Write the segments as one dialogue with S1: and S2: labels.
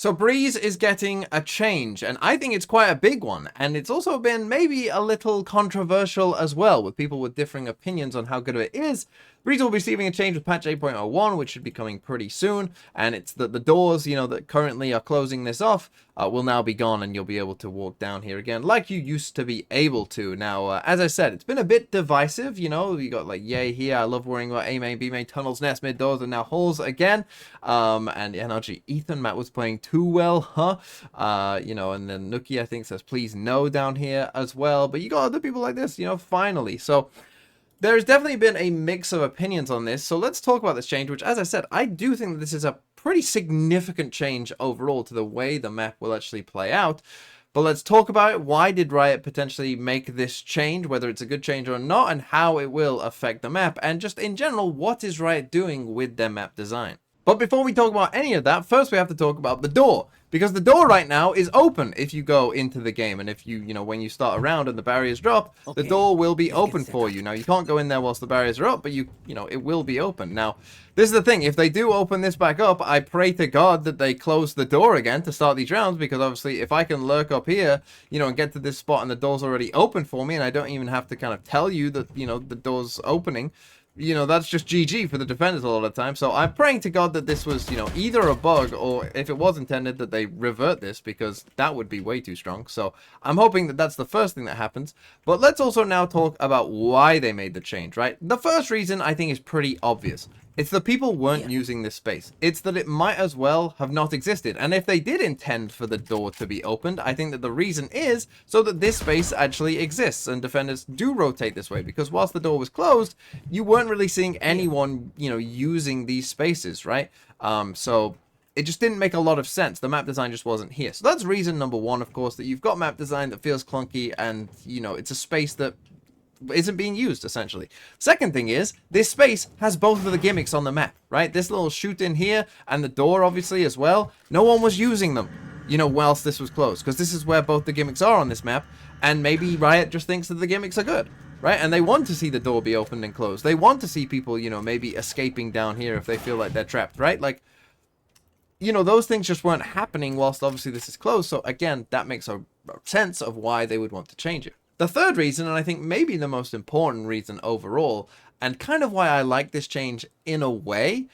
S1: So Breeze is getting a change, and I think it's quite a big one, and it's also been maybe a little controversial as well, with people with differing opinions on how good it is. Breeze will be receiving a change with patch 8.01, which should be coming pretty soon, and it's that the doors, that currently are closing this off, will now be gone, and you'll be able to walk down here again like you used to be able to. Now, as I said, it's been a bit divisive, you got like yay here, I love worrying about A main, B main, tunnels, nests, mid doors, and now halls again. And NRG Ethan, Matt was playing too well, huh? And then Nookie, I think, says please no down here as well. But you got other people like this, finally. So there's definitely been a mix of opinions on this. So let's talk about this change, which, as I said, I do think that this is a pretty significant change overall to the way the map will actually play out. But let's talk about it. Why did Riot potentially make this change, whether it's a good change or not, and how it will affect the map, and just in general, what is Riot doing with their map design? But before we talk about any of that, first we have to talk about the door. Because the door right now is open if you go into the game. And if when you start a round and the barriers drop, the door will be open for you. Now, you can't go in there whilst the barriers are up, but it will be open. Now, this is the thing. If they do open this back up, I pray to God that they close the door again to start these rounds. Because obviously, if I can lurk up here, and get to this spot and the door's already open for me, and I don't even have to kind of tell you that, the door's opening, that's just GG for the defenders a lot of the time. So I'm praying to God that this was, either a bug, or if it was intended, that they revert this, because that would be way too strong. So I'm hoping that that's the first thing that happens. But let's also now talk about why they made the change, right? The first reason I think is pretty obvious. It's that people weren't using this space. It's that it might as well have not existed. And if they did intend for the door to be opened, I think that the reason is so that this space actually exists and defenders do rotate this way. Because whilst the door was closed, you weren't really seeing anyone, using these spaces, right? So it just didn't make a lot of sense. The map design just wasn't here. So that's reason number one, of course, that you've got map design that feels clunky and, it's a space that isn't being used, essentially. Second thing is, this space has both of the gimmicks on the map, right? This little chute in here and the door, obviously, as well. No one was using them, whilst this was closed, because this is where both the gimmicks are on this map, and maybe Riot just thinks that the gimmicks are good, right? And they want to see the door be opened and closed. They want to see people, maybe escaping down here if they feel like they're trapped, right? Like, those things just weren't happening whilst obviously this is closed. So again, that makes a sense of why they would want to change it. The third reason, and I think maybe the most important reason overall, and kind of why I like this change in a way,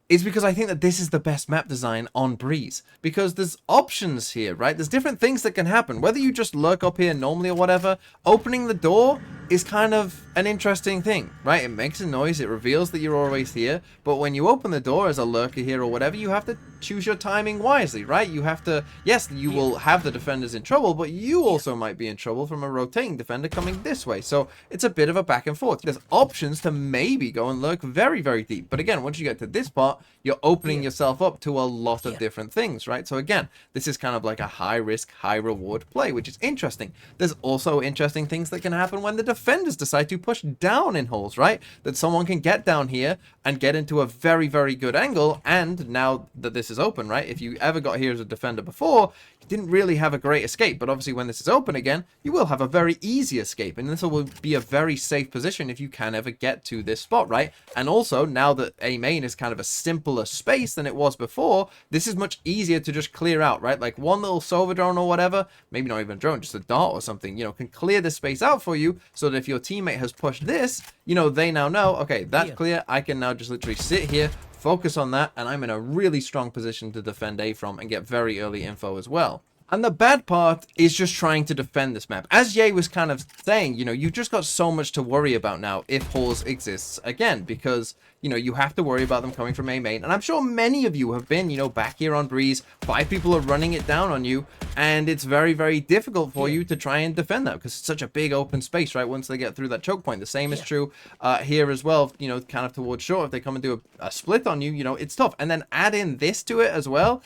S1: is because I think that this is the best map design on Breeze. Because there's options here, right? There's different things that can happen. Whether you just lurk up here normally or whatever, opening the door is kind of an interesting thing, right? It makes a noise, it reveals that you're always here, but when you open the door as a lurker here or whatever, you have to choose your timing wisely, right? You have to, yes, you will have the defenders in trouble, but you also might be in trouble from a rotating defender coming this way. So it's a bit of a back and forth. There's options to maybe go and lurk very, very deep. But again, once you get to this part, you're opening yourself up to a lot of different things, right? So again, this is kind of like a high risk, high reward play, which is interesting. There's also interesting things that can happen when the defenders decide to push down in holes, right? That someone can get down here and get into a very, very good angle. And now that this is open, right? If you ever got here as a defender before, you didn't really have a great escape. But obviously when this is open again, you will have a very easy escape. And this will be a very safe position if you can ever get to this spot, right? And also, now that A main is kind of a simpler space than it was before, this is much easier to just clear out, right? Like one little Sova drone or whatever, maybe not even a drone, just a dart or something, can clear this space out for you, so that if your teammate has pushed this, they now know, okay, that's clear. I can now just literally sit here, focus on that, and I'm in a really strong position to defend A from and get very early info as well. And the bad part is just trying to defend this map. As Ye was kind of saying, you've just got so much to worry about now if halls exists again, because, you have to worry about them coming from A main. And I'm sure many of you have been, back here on Breeze, 5 people are running it down on you, and it's very, very difficult for you to try and defend that, because it's such a big open space, right, once they get through that choke point. The same is true here as well, kind of towards short. If they come and do a split on you, it's tough. And then add in this to it as well,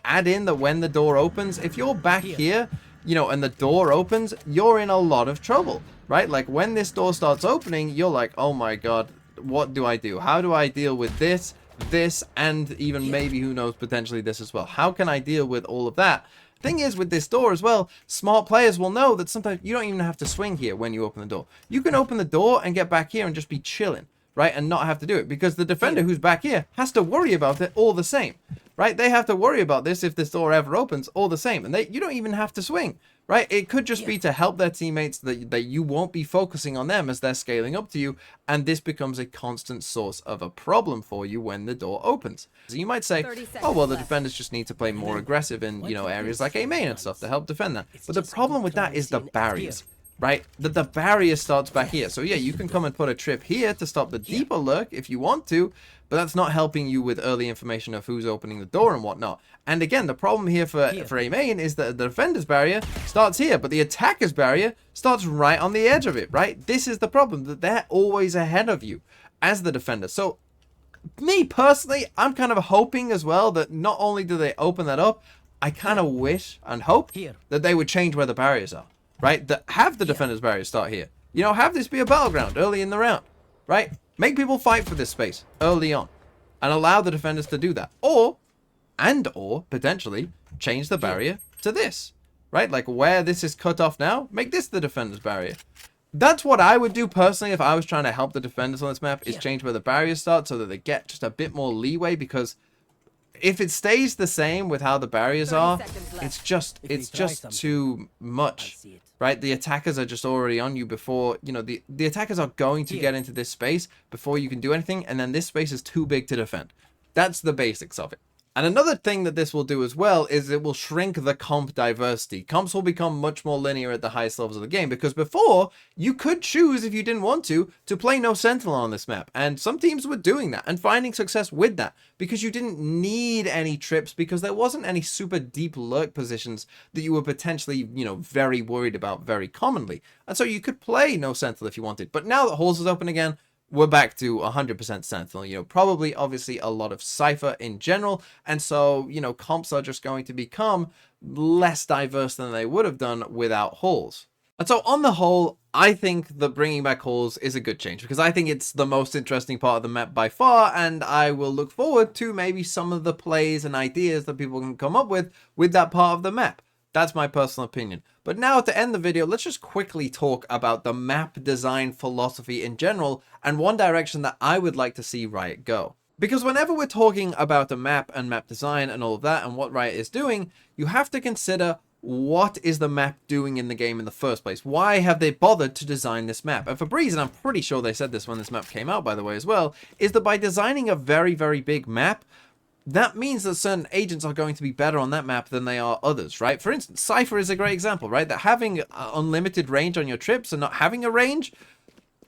S1: add in that when the door opens, if you're back here, and the door opens, you're in a lot of trouble, right? Like when this door starts opening, you're like, oh my God, what do I do? How do I deal with this, and even maybe, who knows, potentially this as well? How can I deal with all of that? Thing is, with this door as well, smart players will know that sometimes you don't even have to swing here when you open the door. You can open the door and get back here and just be chilling, right? And not have to do it, because the defender who's back here has to worry about it all the same. right? They have to worry about this if this door ever opens all the same. And you don't even have to swing, right? It could just be to help their teammates that you won't be focusing on them as they're scaling up to you. And this becomes a constant source of a problem for you when the door opens. So you might say, oh, well, the defenders just need to play more aggressive in, you know, areas like A main and stuff to help defend that. But the problem with that is the barriers. Right, the barrier starts back here. So yeah, you can come and put a trip here to stop the deeper lurk if you want to, but that's not helping you with early information of who's opening the door and whatnot. And again, the problem here for A main is that the defender's barrier starts here, but the attacker's barrier starts right on the edge of it, right? This is the problem, that they're always ahead of you as the defender. So me personally, I'm kind of hoping as well that not only do they open that up, I kind of wish and hope that they would change where the barriers are. Right? Have the defender's barrier start here. You know, have this be a battleground early in the round. Right? Make people fight for this space early on. And allow the defenders to do that. Or potentially, change the barrier to this. Right? Like where this is cut off now, make this the defender's barrier. That's what I would do personally if I was trying to help the defenders on this map, is change where the barriers start so that they get just a bit more leeway, because if it stays the same with how the barriers are, it's just too much, right? The attackers are just already on you before, you know, the attackers are going to get into this space before you can do anything, and then this space is too big to defend. That's the basics of it. And another thing that this will do as well is it will shrink the comp diversity. Comps will become much more linear at the highest levels of the game, because before, you could choose, if you didn't want to play no Sentinel on this map. And some teams were doing that and finding success with that, because you didn't need any trips, because there wasn't any super deep lurk positions that you were potentially, you know, very worried about very commonly. And so you could play no Sentinel if you wanted. But now that Halls is open again, we're back to 100% Sentinel, you know, probably obviously a lot of Cypher in general. And so, you know, comps are just going to become less diverse than they would have done without Halls. And so on the whole, I think that bringing back Halls is a good change, because I think it's the most interesting part of the map by far. And I will look forward to maybe some of the plays and ideas that people can come up with that part of the map. That's my personal opinion. But now to end the video, let's just quickly talk about the map design philosophy in general, and one direction that I would like to see Riot go. Because whenever we're talking about a map and map design and all of that and what Riot is doing, you have to consider, what is the map doing in the game in the first place? Why have they bothered to design this map? And for Breeze, and I'm pretty sure they said this when this map came out, by the way, as well, is that by designing a very, very big map, that means that certain agents are going to be better on that map than they are others, right? For instance, Cypher is a great example, right? That having unlimited range on your trips and not having a range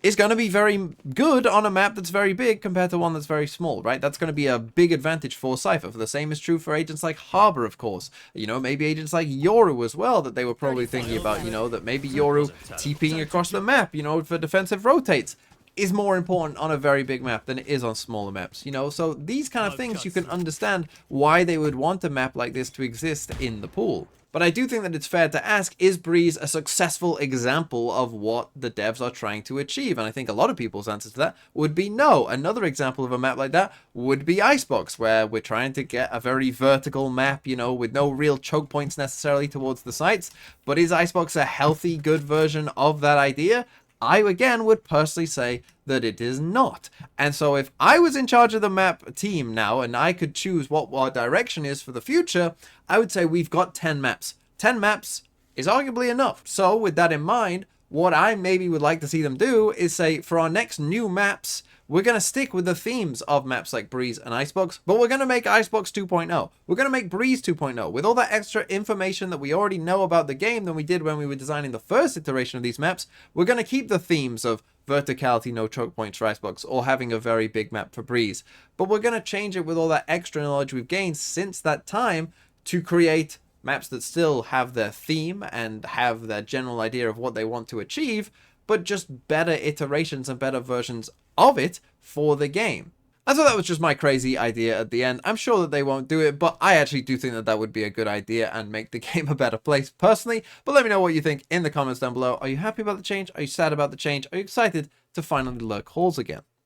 S1: is going to be very good on a map that's very big compared to one that's very small, right? That's going to be a big advantage for Cypher. The same is true for agents like Harbor, of course. You know, maybe agents like Yoru as well, that they were probably thinking about, you know, that maybe Yoru TPing across the map, you know, for defensive rotates, is more important on a very big map than it is on smaller maps, you know? So these kind of things, you can understand why they would want a map like this to exist in the pool. But I do think that it's fair to ask, is Breeze a successful example of what the devs are trying to achieve? And I think a lot of people's answer to that would be no. Another example of a map like that would be Icebox, where we're trying to get a very vertical map, you know, with no real choke points necessarily towards the sites. But is Icebox a healthy, good version of that idea? I, again, would personally say that it is not. And so if I was in charge of the map team now, and I could choose what our direction is for the future, I would say we've got 10 maps. 10 maps is arguably enough. So with that in mind, what I maybe would like to see them do is say, for our next new maps, we're going to stick with the themes of maps like Breeze and Icebox, but we're going to make Icebox 2.0. We're going to make Breeze 2.0 with all that extra information that we already know about the game than we did when we were designing the first iteration of these maps. We're going to keep the themes of verticality, no choke points for Icebox, or having a very big map for Breeze. But we're going to change it with all that extra knowledge we've gained since that time to create maps that still have their theme and have their general idea of what they want to achieve, but just better iterations and better versions of it for the game. And so that was just my crazy idea at the end. I'm sure that they won't do it, but I actually do think that that would be a good idea and make the game a better place personally. But let me know what you think in the comments down below. Are you happy about the change? Are you sad about the change? Are you excited to finally lurk Halls again?